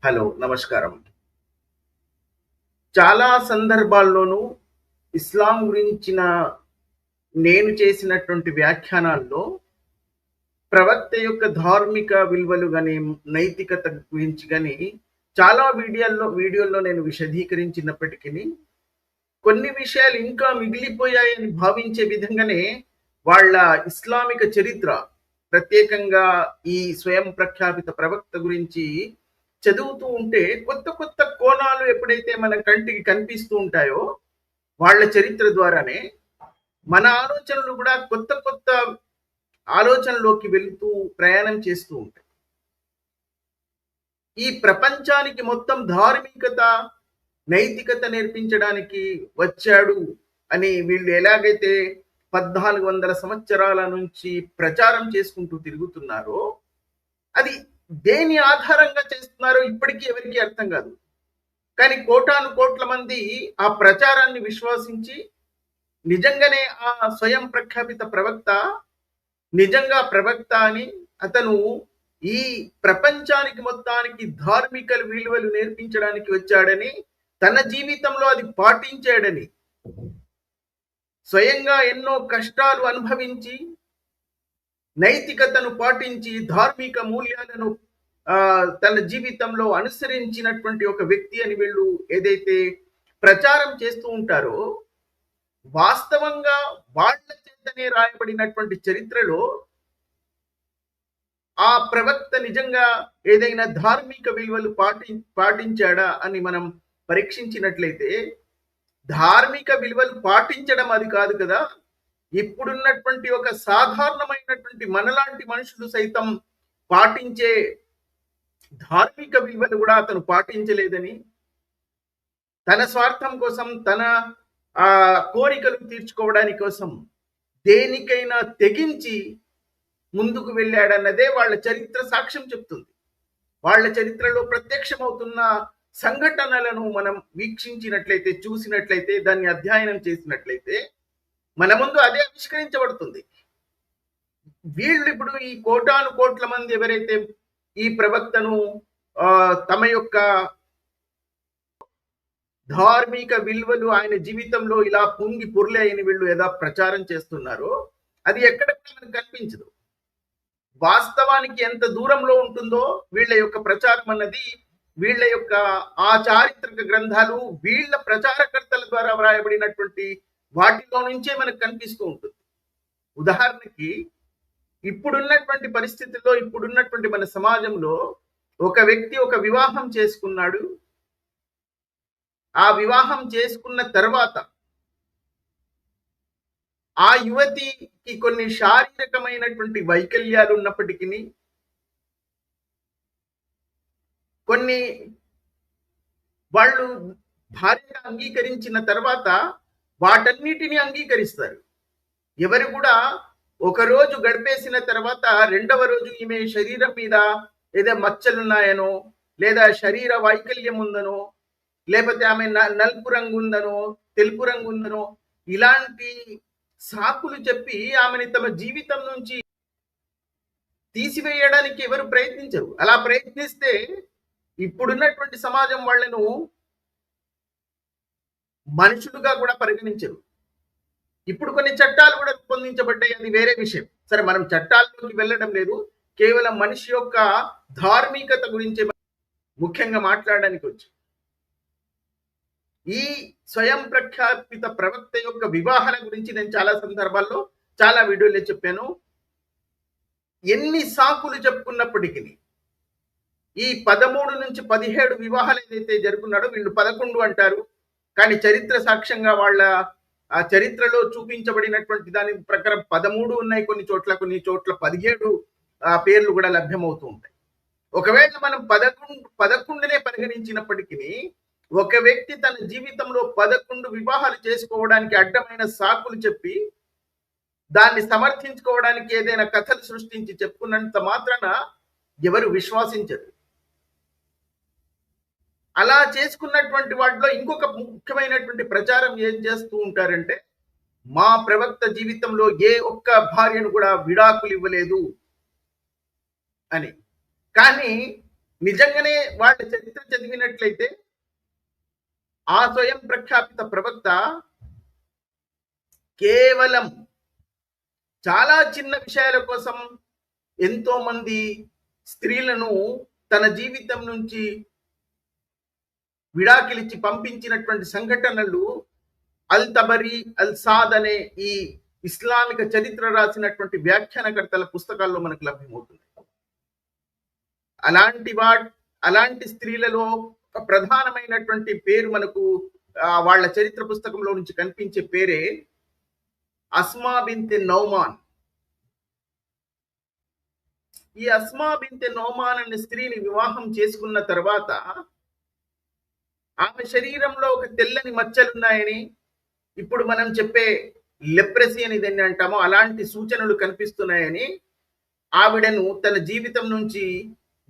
Hello! నమస్కారం. చాలా సందర్భాల్లోనూ ఇస్లాం గురించిన నేను చేసినటువంటి వ్యాఖ్యానాల్లో ప్రవక్త యొక్క ధార్మిక విలువలు గాని, నైతికత గురించి గాని చాలా వీడియోల్లో నేను విశదీకరించినప్పటికిని, కొన్ని విషయాలు ఇంకా మిగిలిపోయాయని భావించే విధంగానే వాళ్ళ ఇస్లామిక చరిత్ర, ప్రత్యేకంగా ఈ స్వయం ప్రఖ్యాపిత ప్రవక్త గురించి చదువుతూ ఉంటే కొత్త కొత్త కోణాలు ఎప్పుడైతే మన కంటికి కనిపిస్తూ ఉంటాయో, వాళ్ళ చరిత్ర ద్వారానే మన ఆలోచనలు కూడా కొత్త కొత్త ఆలోచనలోకి వెళుతూ ప్రయాణం చేస్తూ ఉంటాయి. ఈ ప్రపంచానికి మొత్తం ధార్మికత, నైతికత నేర్పించడానికి వచ్చాడు అని వీళ్ళు ఎలాగైతే 1400 సంవత్సరాల నుంచి ప్రచారం చేసుకుంటూ తిరుగుతున్నారో, అది దేని ఆధారంగా చేస్తున్నారో ఇప్పటికీ ఎవరికీ అర్థం కాదు. కానీ కోటాను కోట్ల మంది ఆ ప్రచారాన్ని విశ్వసించి నిజంగానే ఆ స్వయం ప్రఖ్యాపిత ప్రవక్త నిజంగా ప్రవక్త అని, అతను ఈ ప్రపంచానికి మొత్తానికి ధార్మిక విలువలు నేర్పించడానికి వచ్చాడని, తన జీవితంలో అది పాటించాడని, స్వయంగా ఎన్నో కష్టాలు అనుభవించి నైతికతను పాటించి ధార్మిక మూల్యాలను తన జీవితంలో అనుసరించినటువంటి ఒక వ్యక్తి అని వీళ్ళు ఏదైతే ప్రచారం చేస్తూ ఉంటారో, వాస్తవంగా వాళ్ళ చేతనే రాయబడినటువంటి చరిత్రలో ఆ ప్రవక్త నిజంగా ఏదైనా ధార్మిక విలువలు పాటించాడా అని మనం పరీక్షించినట్లయితే, ధార్మిక విలువలు పాటించడం అది కాదు కదా. ఇప్పుడున్నటువంటి ఒక సాధారణమైనటువంటి మనలాంటి మనుషులు సైతం పాటించే ధార్మిక విలువలు కూడా అతను పాటించలేదని, తన స్వార్థం కోసం, తన కోరికలు తీర్చుకోవడానికి కోసం దేనికైనా తెగించి ముందుకు వెళ్ళాడన్నదే వాళ్ళ చరిత్ర సాక్ష్యం చెప్తుంది. వాళ్ళ చరిత్రలో ప్రత్యక్షమవుతున్న సంఘటనలను మనం వీక్షించినట్లయితే, చూసినట్లయితే, దాన్ని అధ్యయనం చేసినట్లయితే మన ముందు అదే ఆవిష్కరించబడుతుంది. వీళ్ళు ఇప్పుడు ఈ కోటాను కోట్ల మంది ఎవరైతే ఈ ప్రవక్తను తమ యొక్క ధార్మిక విలువలు ఆయన జీవితంలో ఇలా పొంగి పొర్లాయని వీళ్ళు ఏదో ప్రచారం చేస్తున్నారో, అది ఎక్కడ మనకు కనిపించదు. వాస్తవానికి ఎంత దూరంలో ఉంటుందో వీళ్ళ యొక్క ప్రచారం అన్నది, వీళ్ళ యొక్క ఆ చారిత్రక గ్రంథాలు వీళ్ళ ప్రచారకర్తల ద్వారా వ్రాయబడినటువంటి వాటిలో నుంచే మనకు కనిపిస్తూ ఉంటుంది. ఉదాహరణకి ఇప్పుడున్నటువంటి పరిస్థితుల్లో, ఇప్పుడున్నటువంటి మన సమాజంలో ఒక వ్యక్తి ఒక వివాహం చేసుకున్నాడు. ఆ వివాహం చేసుకున్న తర్వాత ఆ యువతికి కొన్ని శారీరకమైనటువంటి వైకల్యాలు ఉన్నప్పటికీ, కొన్ని వాళ్ళు భార్యగా అంగీకరించిన తర్వాత వాటన్నిటిని అంగీకరిస్తారు. ఎవరు కూడా ఒకరోజు గడిపేసిన తర్వాత రెండవ రోజు ఈమె శరీరం మీద ఏదో మచ్చలున్నాయనో, లేదా శరీర వైకల్యం ఉందనో, లేకపోతే ఆమె నలుపు రంగు ఉందనో, తెలుపు రంగు ఉందనో, ఇలాంటి సాకులు చెప్పి ఆమెని తమ జీవితం నుంచి తీసివేయడానికి ఎవరు ప్రయత్నించరు. అలా ప్రయత్నిస్తే ఇప్పుడున్నటువంటి సమాజం వాళ్ళను మనుషులుగా కూడా పరిగణించరు. ఇప్పుడు కొన్ని చట్టాలు కూడా రూపొందించబడ్డాయి, అది వేరే విషయం. సరే, మనం చట్టాల్లోకి వెళ్ళడం లేదు, కేవలం మనిషి యొక్క ధార్మికత గురించి ముఖ్యంగా మాట్లాడడానికి వచ్చి, ఈ స్వయం ప్రఖ్యాపిత ప్రవక్త యొక్క వివాహాల గురించి నేను చాలా సందర్భాల్లో చాలా వీడియోలో చెప్పాను. ఎన్ని సాకులు చెప్పుకున్నప్పటికీ ఈ 13 నుంచి 17 వివాహాలు ఏదైతే జరుపుకున్నాడో, వీళ్ళు 11 అంటారు. కానీ చరిత్ర సాక్ష్యంగా వాళ్ళ ఆ చరిత్రలో చూపించబడినటువంటి దాని ప్రకారం 13 ఉన్నాయి. కొన్ని చోట్ల 17 పేర్లు కూడా లభ్యమవుతూ ఉంటాయి. ఒకవేళ మనం 11నే పరిగణించినప్పటికీ, ఒక వ్యక్తి తన జీవితంలో 11 వివాహాలు చేసుకోవడానికి అడ్డమైన సాకులు చెప్పి, దాన్ని సమర్థించుకోవడానికి ఏదైనా కథలు సృష్టించి చెప్పుకున్నంత మాత్రాన ఎవరు విశ్వసించరు. అలా చేసుకున్నటువంటి వాటిలో ఇంకొక ముఖ్యమైనటువంటి ప్రచారం ఏం చేస్తూ ఉంటారంటే, మా ప్రవక్త జీవితంలో ఏ ఒక్క భార్యను కూడా విడాకులు ఇవ్వలేదు అని. కానీ నిజంగానే వాళ్ళ చరిత్ర చదివినట్లయితే ఆ స్వయం ప్రఖ్యాపిత ప్రవక్త కేవలం చాలా చిన్న విషయాల కోసం ఎంతో మంది స్త్రీలను తన జీవితం నుంచి విడాకిలిచ్చి పంపించినటువంటి సంఘటనలు అల్ తబరీ అల్ సాద్ అనే ఈ ఇస్లామిక చరిత్ర రాసినటువంటి వ్యాఖ్యానకర్తల పుస్తకాల్లో మనకు లభ్యమవుతుంది. అలాంటి స్త్రీలలో ఒక ప్రధానమైనటువంటి పేరు మనకు వాళ్ళ చరిత్ర పుస్తకంలో నుంచి కనిపించే పేరే అస్మా బిన్తె నౌమాన్. ఈ అస్మా బిన్తె నౌమాన్ అనే స్త్రీని వివాహం చేసుకున్న తర్వాత ఆమె శరీరంలో ఒక తెల్లని మచ్చలున్నాయని, ఇప్పుడు మనం చెప్పే లెప్రసీ అని దాన్ని అంటామో అలాంటి సూచనలు కనిపిస్తున్నాయని ఆవిడను తన జీవితం నుంచి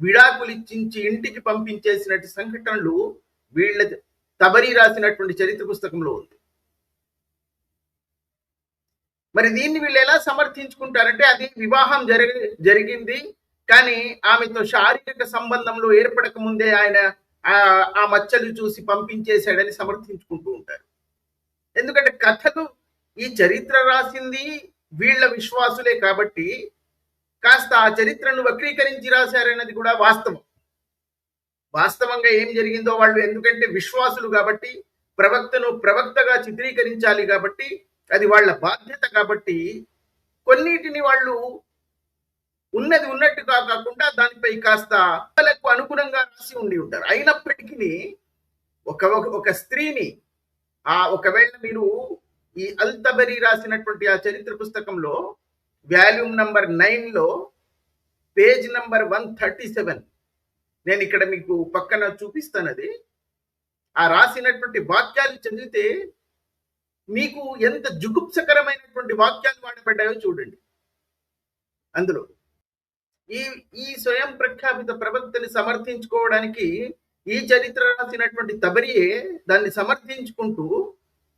విడాకులిచ్చించి ఇంటికి పంపించేసినట్టు సంఘటనలు వీళ్ళ తబరీ రాసినటువంటి చరిత్ర పుస్తకంలో ఉంది. మరి దీన్ని వీళ్ళు ఎలా సమర్థించుకుంటారంటే అది వివాహం జరిగింది కానీ ఆమెతో శారీరక సంబంధంలో ఏర్పడక ముందే ఆయన ఆ మచ్చలు చూసి పంపించేశాడని సమర్థించుకుంటూ ఉంటారు. ఎందుకంటే కథలు ఈ చరిత్ర రాసింది వీళ్ళ విశ్వాసులే కాబట్టి కాస్త ఆ చరిత్రను వక్రీకరించి రాశారన్నది కూడా వాస్తవంగా ఏం జరిగిందో వాళ్ళు ఎందుకంటే విశ్వాసులు కాబట్టి ప్రవక్తను ప్రవక్తగా చిత్రీకరించాలి కాబట్టి అది వాళ్ళ బాధ్యత కాబట్టి కొన్నిటిని వాళ్ళు ఉన్నది ఉన్నట్టుగా కాకుండా దానిపై కాస్త అనుగుణంగా రాసి ఉండి ఉంటారు. అయినప్పటికీ ఒక స్త్రీని ఒకవేళ మీరు ఈ అల్ తబరీ రాసినటువంటి ఆ చరిత్ర పుస్తకంలో వాల్యూమ్ నంబర్ 9లో పేజ్ నంబర్ 137 నేను ఇక్కడ మీకు పక్కన చూపిస్తాను. అది ఆ రాసినటువంటి వాక్యాలు చదివితే మీకు ఎంత జుగుప్సకరమైనటువంటి వాక్యాలు వాడబడ్డాయో చూడండి. అందులో ఈ స్వయం ప్రఖ్యాపిత ప్రవక్తని సమర్థించుకోవడానికి ఈ చరిత్ర రాసినటువంటి తబరియే దాన్ని సమర్థించుకుంటూ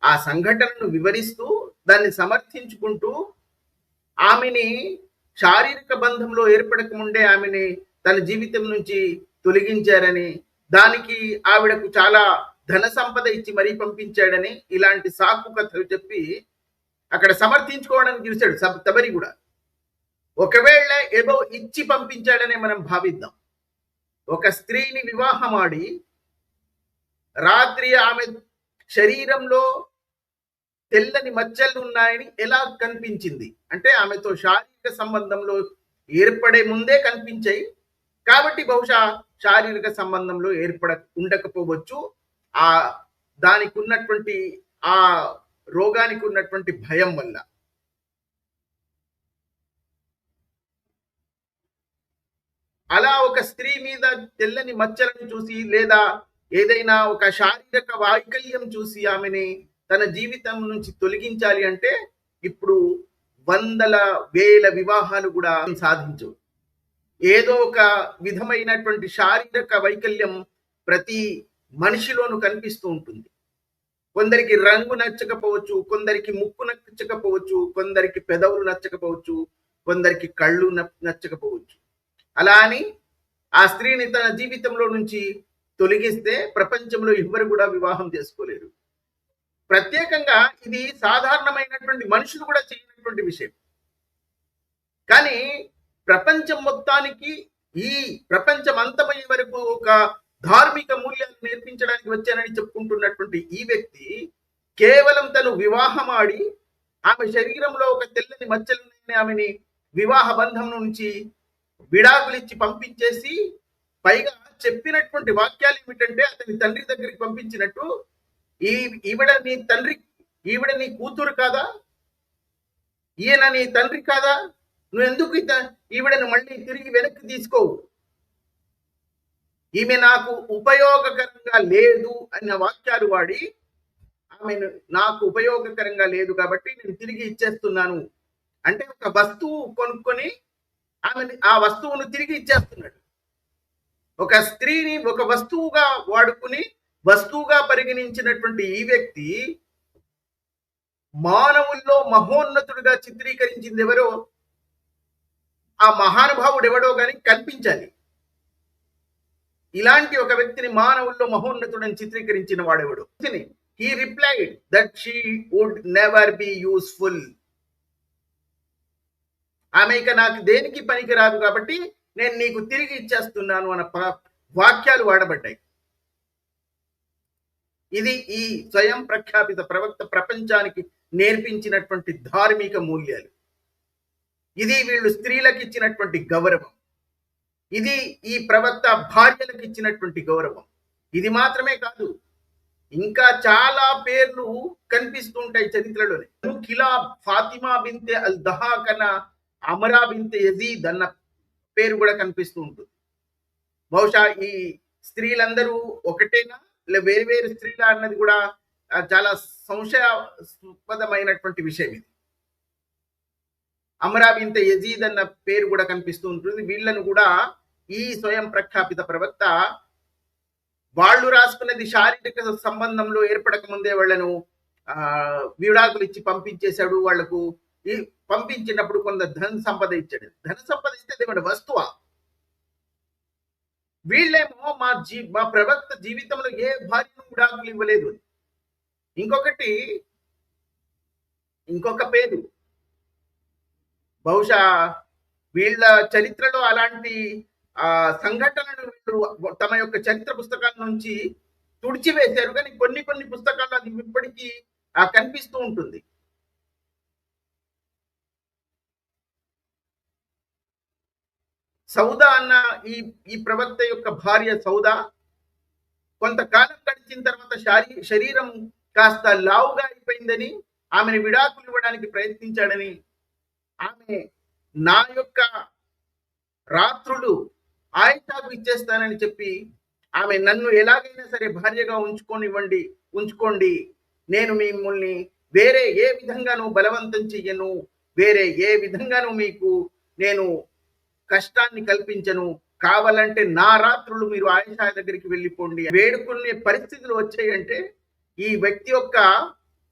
ఆ సంఘటనను వివరిస్తూ దాన్ని సమర్థించుకుంటూ ఆమెని శారీరక బంధంలో ఏర్పడక ముందే ఆమెని తన జీవితం నుంచి తొలగించారని, దానికి ఆవిడకు చాలా ధన సంపద ఇచ్చి మరీ పంపించాడని ఇలాంటి సాకు కథలు చెప్పి అక్కడ సమర్థించుకోవడానికి చూశాడు తబరి కూడా. ఒకవేళ ఏదో ఇచ్చి పంపించాడని మనం భావిద్దాం. ఒక స్త్రీని వివాహమాడి రాత్రి ఆమె శరీరంలో తెల్లని మచ్చలు ఉన్నాయని ఎలా కనిపించింది అంటే ఆమెతో శారీరక సంబంధంలో ఏర్పడే ముందే కనిపించాయి కాబట్టి బహుశా శారీరక సంబంధంలో ఉండకపోవచ్చు. దానికి ఉన్నటువంటి ఆ రోగానికి ఉన్నటువంటి భయం వల్ల. అలా ఒక స్త్రీ మీద తెల్లని మచ్చలను చూసి లేదా ఏదైనా ఒక శారీరక వైకల్యం చూసి ఆమెని తన జీవితం నుంచి తొలగించాలి అంటే ఇప్పుడు వందల వేల వివాహాలు కూడా సాధించవు. ఏదో ఒక విధమైనటువంటి శారీరక వైకల్యం ప్రతి మనిషిలోనూ కనిపిస్తూ ఉంటుంది. కొందరికి రంగు నచ్చకపోవచ్చు, కొందరికి ముక్కు నచ్చకపోవచ్చు, కొందరికి పెదవులు నచ్చకపోవచ్చు, కొందరికి కళ్ళు నచ్చకపోవచ్చు. అలా అని ఆ స్త్రీని తన జీవితంలో నుంచి తొలగిస్తే ప్రపంచంలో ఎవ్వరు కూడా వివాహం చేసుకోలేరు. ప్రత్యేకంగా ఇది సాధారణమైనటువంటి మనుషులు కూడా చేయనటువంటి విషయం. కానీ ప్రపంచం మొత్తానికి ఈ ప్రపంచం అంతమయ్యే వరకు ఒక ధార్మిక మూల్యాన్ని నేర్పించడానికి వచ్చానని చెప్పుకుంటున్నటువంటి ఈ వ్యక్తి కేవలం తను వివాహమాడి ఆమె శరీరంలో ఒక తెల్లని మచ్చలున్నాయని ఆమెని వివాహ బంధం నుంచి విడాకులిచ్చి పంపించేసి పైగా చెప్పినటువంటి వాక్యాలు ఏమిటంటే అతని తండ్రి దగ్గరికి పంపించినట్టు ఈవిడ నీ కూతురు కాదా, ఈయన నీ తండ్రి కాదా, నువ్వెందుకు ఈవిడను మళ్ళీ తిరిగి వెనక్కి తీసుకోవు, ఈమె నాకు ఉపయోగకరంగా లేదు అన్న వాక్యాలు వాడి ఆమెను నాకు ఉపయోగకరంగా లేదు కాబట్టి నేను తిరిగి ఇచ్చేస్తున్నాను అంటే ఒక వస్తువు కొనుక్కొని ఆమె ఆ వస్తువును తిరిగి ఇచ్చేస్తున్నాడు. ఒక స్త్రీని ఒక వస్తువుగా వాడుకుని వస్తువుగా పరిగణించినటువంటి ఈ వ్యక్తి మానవుల్లో మహోన్నతుడిగా చిత్రీకరించింది ఎవరో, ఆ మహానుభావుడు ఎవడో కానీ కనిపించాలి. ఇలాంటి ఒక వ్యక్తిని మానవుల్లో మహోన్నతుడని చిత్రీకరించిన వాడెవడు? He replied that she would never be useful. ఆమె ఇక నాకు దేనికి పనికి రాదు కాబట్టి నేను నీకు తిరిగి ఇచ్చేస్తున్నాను అన్న వాక్యాలు వాడబడ్డాయి. ఇది ఈ స్వయం ప్రఖ్యాపిత ప్రవక్త ప్రపంచానికి నేర్పించినటువంటి ధార్మిక మూల్యాలు. ఇది వీళ్ళు స్త్రీలకు ఇచ్చినటువంటి గౌరవం. ఇది ఈ ప్రవక్త భార్యలకు ఇచ్చినటువంటి గౌరవం. ఇది మాత్రమే కాదు, ఇంకా చాలా పేర్లు కనిపిస్తూ ఉంటాయి చరిత్రలోనే. కిలా ఫాతిమా బింతే అల్ దహా కన్నా అమరా బింతే యజీద్ అన్న పేరు కూడా కనిపిస్తూ ఉంటుంది. బహుశా ఈ స్త్రీలందరూ ఒకటేనా, వేరు వేరు స్త్రీల అన్నది కూడా చాలా సంశయాస్పదమైనటువంటి విషయం ఇది. అమరా బింతే యజీద్ అన్న పేరు కూడా కనిపిస్తూ ఉంటుంది. వీళ్ళను కూడా ఈ స్వయం ప్రఖ్యాపిత ప్రవక్త వాళ్ళు రాసుకున్నది శారీరక సంబంధంలో ఏర్పడక ముందే వాళ్ళను విడాకులు ఇచ్చి పంపించేశాడు. వాళ్లకు పంపించినప్పుడు కొంత ధన సంపద ఇచ్చాడు. ధన సంపద ఇస్తే ఏమంటే వస్తువా? వీళ్ళేమో మా ప్రవక్త జీవితంలో ఏ భార్యను విడాకులు ఇవ్వలేదు. ఇంకొక పేరు బహుశా వీళ్ళ చరిత్రలో అలాంటి సంఘటనలు వీళ్ళు తమ యొక్క చరిత్ర పుస్తకాల నుంచి తుడిచివేశారు. కానీ కొన్ని కొన్ని పుస్తకాలు అది ఇప్పటికీ కనిపిస్తూ ఉంటుంది. సౌదా అన్న ఈ ప్రవక్త యొక్క భార్య సౌదా కొంతకాలం గడిచిన తర్వాత శరీరం కాస్త లావుగా అయిపోయిందని ఆమెను విడాకులు ఇవ్వడానికి ప్రయత్నించాడని, ఆమె నా యొక్క రాత్రులు ఆయిషాకు ఇచ్చేస్తానని చెప్పి ఆమె నన్ను ఎలాగైనా సరే భార్యగా ఉంచుకోండి, నేను మిమ్మల్ని వేరే ఏ విధంగానూ బలవంతం చెయ్యను, వేరే ఏ విధంగానూ మీకు నేను కష్టాన్ని కల్పించను, కావాలంటే నా రాత్రులు మీరు ఆయిషా దగ్గరికి వెళ్ళిపోండి వేడుకునే పరిస్థితులు వచ్చాయంటే ఈ వ్యక్తి యొక్క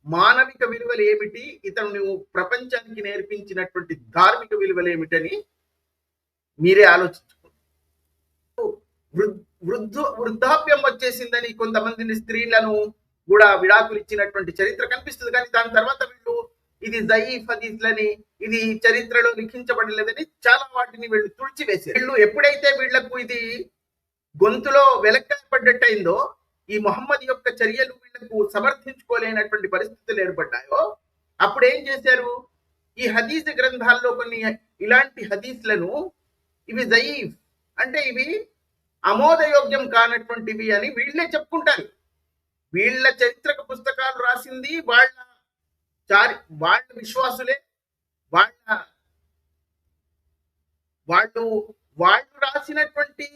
మానవిక విలువలు ఏమిటి, ఇతను నువ్వు ప్రపంచానికి నేర్పించినటువంటి ధార్మిక విలువలు ఏమిటని మీరే ఆలోచించుకోండి. వృద్ధాప్యం వచ్చేసిందని కొంతమందిని స్త్రీలను కూడా విడాకులు ఇచ్చినటువంటి చరిత్ర కనిపిస్తుంది. కానీ దాని తర్వాత వీళ్ళు ఇది జయీఫ్ హదీస్లని, ఇది చరిత్రలో లిఖించబడలేదని చాలా వాటిని వీళ్ళు తుడిచివేశారు. వీళ్ళు ఎప్పుడైతే వీళ్లకు ఇది గొంతులో వెలక్కబడ్డట్టయిందో, ఈ మొహమ్మద్ యొక్క చర్యలు వీళ్లకు సమర్థించుకోలేనటువంటి పరిస్థితులు ఏర్పడ్డాయో, అప్పుడు ఏం చేశారు? ఈ హదీస్ గ్రంథాల్లో కొన్ని ఇలాంటి హదీస్లను ఇవి జయీఫ్ అంటే ఇవి ఆమోదయోగ్యం కానటువంటివి అని వీళ్ళే చెప్పుకుంటారు. వీళ్ళ చరిత్రక పుస్తకాలు రాసింది వాళ్ళ విశ్వాసులే. వాళ్ళు రాసినటువంటి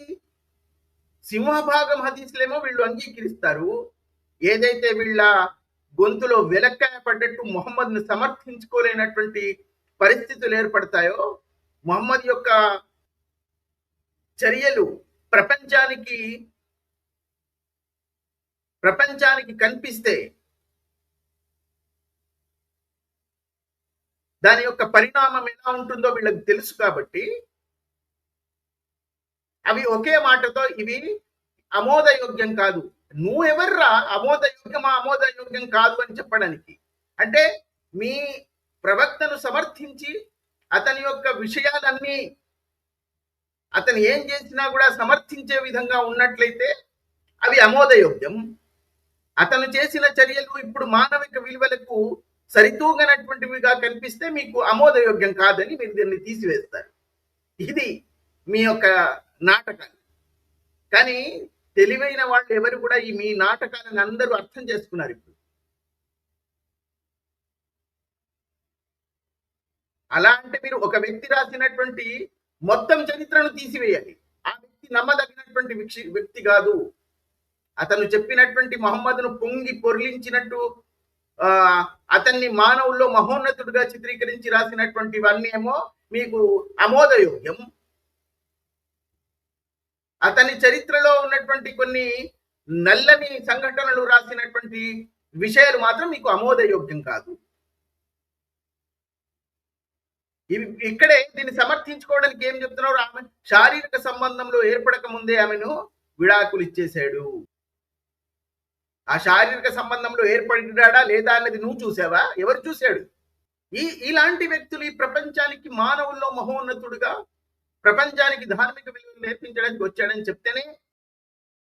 సింహభాగం హదీసులేమో వీళ్ళు అంగీకరిస్తారు. ఏదైతే వీళ్ళ గొంతులో వెలక్కాయ పడ్డట్టు మొహమ్మద్ను సమర్థించుకోలేనటువంటి పరిస్థితులు ఏర్పడతాయో, మొహమ్మద్ యొక్క చర్యలు ప్రపంచానికి కనిపిస్తే దాని యొక్క పరిణామం ఎలా ఉంటుందో వీళ్ళకి తెలుసు. కాబట్టి అవి ఒకే మాటతో ఇవి ఆమోదయోగ్యం కాదు. నువ్వెవర్రా ఆమోదయోగ్యం కాదు అని చెప్పడానికి? అంటే మీ ప్రవక్తను సమర్థించి అతని యొక్క విషయాలన్నీ అతను ఏం చేసినా కూడా సమర్థించే విధంగా ఉన్నట్లయితే అవి ఆమోదయోగ్యం. అతను చేసిన చర్యలు ఇప్పుడు మానవిక విలువలకు సరితూగనటువంటివిగా కనిపిస్తే మీకు ఆమోదయోగ్యం కాదని మీరు దీన్ని తీసివేస్తారు. ఇది మీ యొక్క నాటకాలు. కానీ తెలివైన వాళ్ళు ఎవరు కూడా ఈ మీ నాటకాలను అందరూ అర్థం చేసుకున్నారు. ఇప్పుడు అలా అంటే మీరు ఒక వ్యక్తి రాసినటువంటి మొత్తం చరిత్రను తీసివేయాలి. ఆ వ్యక్తి నమ్మదగినటువంటి వ్యక్తి కాదు. అతను చెప్పినటువంటి మొహమ్మద్ను పొంగి పొర్లించినట్టు అతన్ని మానవుల్లో మహోన్నతుడిగా చిత్రీకరించి రాసినటువంటివన్నీ ఏమో మీకు ఆమోదయోగ్యం. అతని చరిత్రలో ఉన్నటువంటి కొన్ని నల్లని సంఘటనలు రాసినటువంటి విషయాలు మాత్రం మీకు ఆమోదయోగ్యం కాదు. ఇక్కడే దీన్ని సమర్థించుకోవడానికి ఏం చెప్తున్నారు? ఆమె శారీరక సంబంధంలో ఏర్పడక ముందే ఆమెను విడాకులు ఇచ్చేశాడు. ఆ శారీరక సంబంధంలో ఏర్పడ్డాడా లేదా అన్నది నువ్వు చూసావా? ఎవరు చూశాడు? ఇలాంటి వ్యక్తులు ఈ ప్రపంచానికి మానవుల్లో మహోన్నతుడుగా ప్రపంచానికి ధార్మిక విలువలు నేర్పించడానికి వచ్చాడని చెప్తేనే